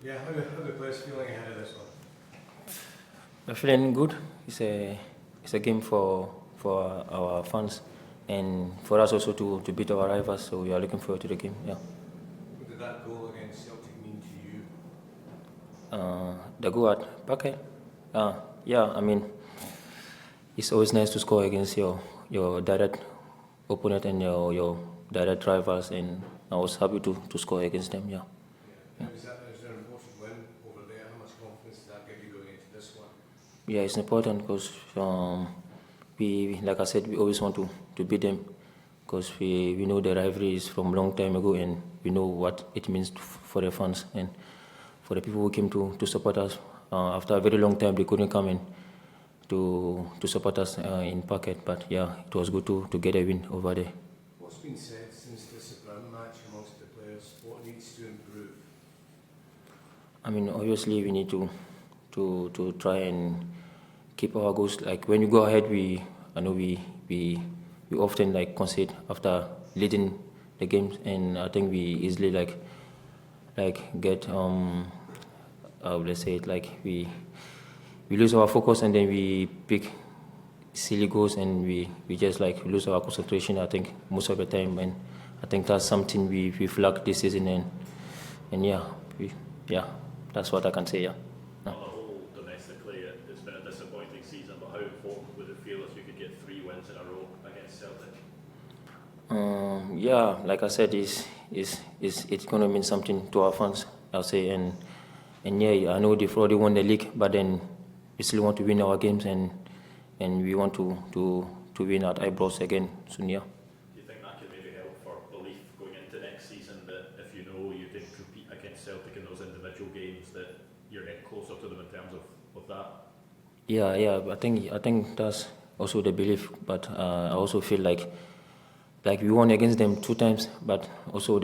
Yeah, how are the players feeling ahead of this one? We're feeling good. It's a game for our fans and for us also to beat our rivals. So we are looking forward to the game. Yeah. What did that goal against Celtic mean to you? The goal at Park. Yeah. I mean, it's always nice to score against your direct opponent and your direct rivals, and I was happy to score against them. Yeah. Yeah. Is that an important win over there? How much confidence does that give you going into this one? Yeah, it's important because like I said, we always want to beat them because we know the rivalry is from a long time ago and we know what it means for the fans and for the people who came to support us. After a very long time, they couldn't come in to support us in Phuket, but yeah, it was good to get a win over there. What's been said since this Brown match amongst the players? What needs to improve? I mean, obviously, we need to try and keep our goals. Like when we go ahead, I know we often like concede after leading the games, and I think we easily like get let's say it like we lose our focus and then we pick silly goals and we just like lose our concentration. I think most of the time, and I think that's something we flagged this season, and yeah, that's what I can say. Yeah. On the whole, domestically, it's been a disappointing season, but how important would it feel if you could get 3 wins in a row against Celtic? Yeah, like I said, it's gonna mean something to our fans, I'll say, and yeah, I know they've already won the league, but then we still want to win our games and we want to win at Ibrox again soon. Yeah. Do you think that could maybe help for belief going into next season that if you know you did compete against Celtic in those individual games that you're getting closer to them in terms of that? Yeah, I think that's also the belief, but I also feel like we won against them 2 times, but also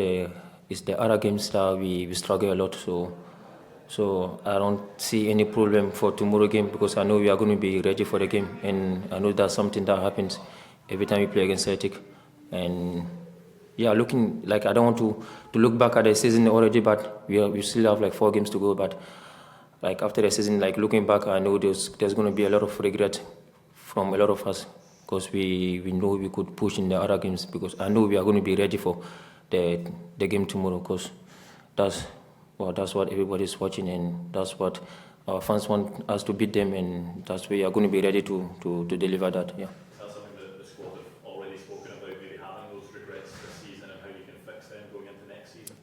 it's the other games that we struggle a lot. So I don't see any problem for tomorrow game because I know we are going to be ready for the game, and I know that's something that happens every time we play against Celtic. And yeah, looking like I don't want to look back at the season already, but we still have like 4 games to go. But like after the season, like looking back, I know there's going to be a lot of regret from a lot of us because we know we could push in the other games because I know we are going to be ready for the game tomorrow because that's what everybody's watching and that's what our fans want us to beat them, and that's where we are going to be ready to deliver that. Yeah. Is that something that the squad have already spoken about, maybe having those regrets this season and how you can fix them going into next season?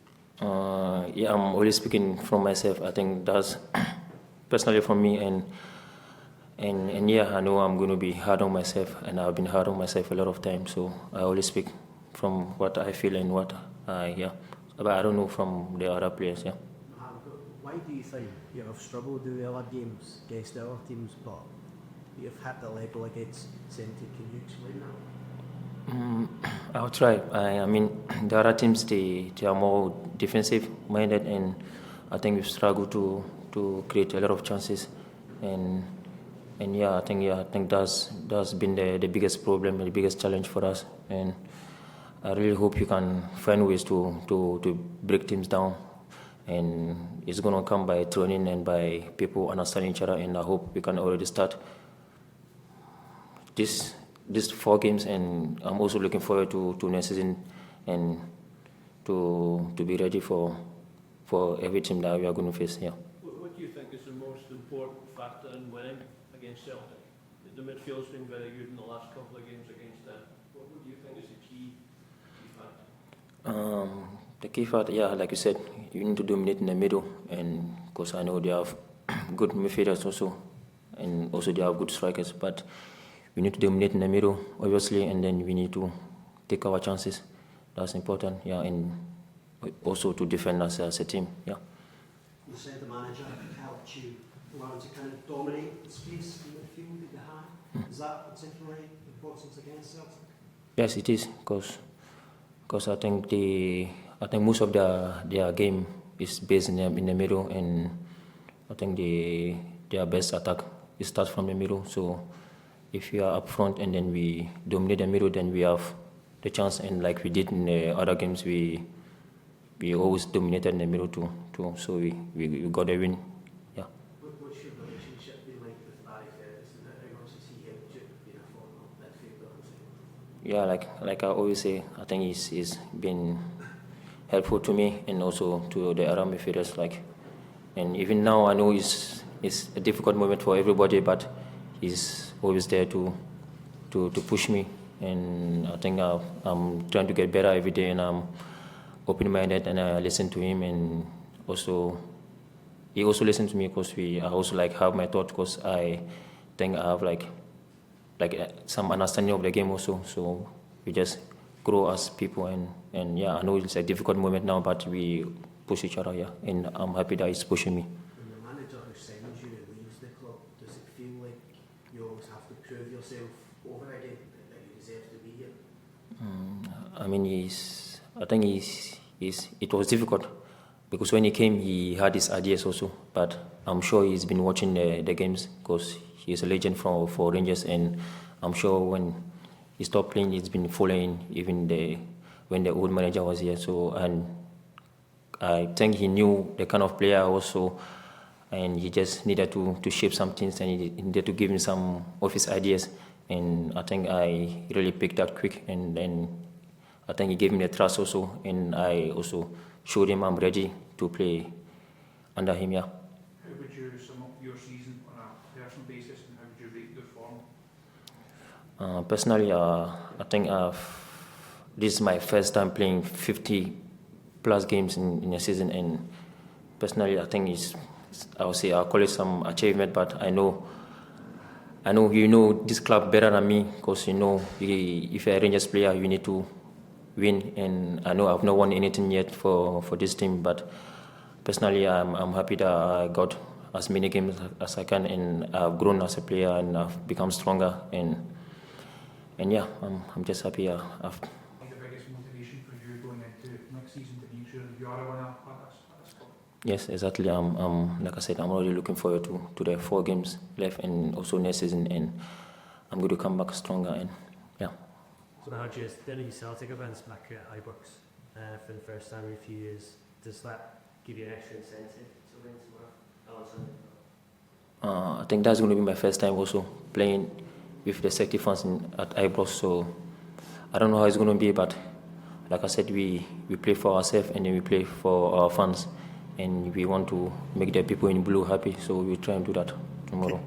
Yeah, I'm always speaking from myself. I think that's personally from me, and yeah, I know I'm going to be hard on myself, and I've been hard on myself a lot of times. So I always speak from what I feel and what but I don't know from the other players. Yeah. Why do you think you have struggled in the other games against the other teams, but you've hit the level against Celtic? Can you explain that? I'll try. I mean, the other teams they are more defensive minded, and I think we've struggled to create a lot of chances, and I think that's been the biggest problem, the biggest challenge for us, and I really hope you can find ways to break teams down, and it's gonna come by training and by people understanding each other, and I hope we can already start these 4 games, and I'm also looking forward to next season and to be ready for every team that we are going to face. Yeah. What do you think is the most important factor in winning against Celtic? The midfield's been very good in the last couple of games against them. What do you think is the key factor? The key factor, yeah, like you said, you need to dominate in the middle, and because I know they have good midfielders also, and also they have good strikers, but we need to dominate in the middle, obviously, and then we need to take our chances. That's important, yeah, and also to defend us as a team, yeah. You said the manager helped you learn to kind of dominate the space in the field that you had. Is that particularly important against Celtic? Yes, it is, because I think most of their game is based in the middle, and I think their best attack starts from the middle. So if we are up front and then we dominate the middle, then we have the chance, and like we did in the other games, we we always dominated in the middle too. So we got a win. Yeah. What's your relationship been like with Barry Ferguson? How much has he helped you being a former midfielder? Yeah, like I always say, I think he's been helpful to me and also to the other midfielders. And even now, I know it's a difficult moment for everybody, but he's always there to push me. And I think I'm trying to get better every day, and I'm open-minded, and I listen to him, and also he also listens to me because I also have my thoughts, because I think I have some understanding of the game also. So we just grow as people, and yeah, I know it's a difficult moment now, but we push each other, yeah, and I'm happy that he's pushing me. When the manager who signs you leaves the club, does it feel like you always have to prove yourself over again, that you deserve to be here? I mean, it was difficult because when he came, he had his ideas also, but I'm sure he's been watching the games, because he's a legend for Rangers, and I'm sure when he stopped playing, he's been following even when the old manager was here. So, and I think he knew the kind of player also, and he just needed to shape some things, and he needed to give him some of his ideas. And I think I really picked up quick, and then I think he gave me the trust also, and I also showed him I'm ready to play under him, yeah. How would you sum up your season on a personal basis, and how would you rate your form? Personally, I think this is my first time playing 50 plus games in a season, and personally I think I'll call it some achievement, but I know you know this club better than me, because you know if you're a Rangers player you need to win, and I know I've not won anything yet for this team, but personally I'm happy that I got as many games as I can, and I've grown as a player, and I've become stronger, and yeah, I'm just happy. The biggest motivation for you going into next season to make sure that you are a winner at this club? Yes, exactly. Like I said, I'm already looking forward to the 4 games left, and also next season, and I'm going to come back stronger, and yeah. So now just then you Celtic events back at Ibrox for the first time in a few years. Does that give you an extra incentive to win tomorrow? I think that's going to be my first time also playing with the Celtic fans at Ibrox, so I don't know how it's going to be, but like I said, we play for ourselves, and then we play for our fans, and we want to make the people in blue happy, so we'll try and do that tomorrow.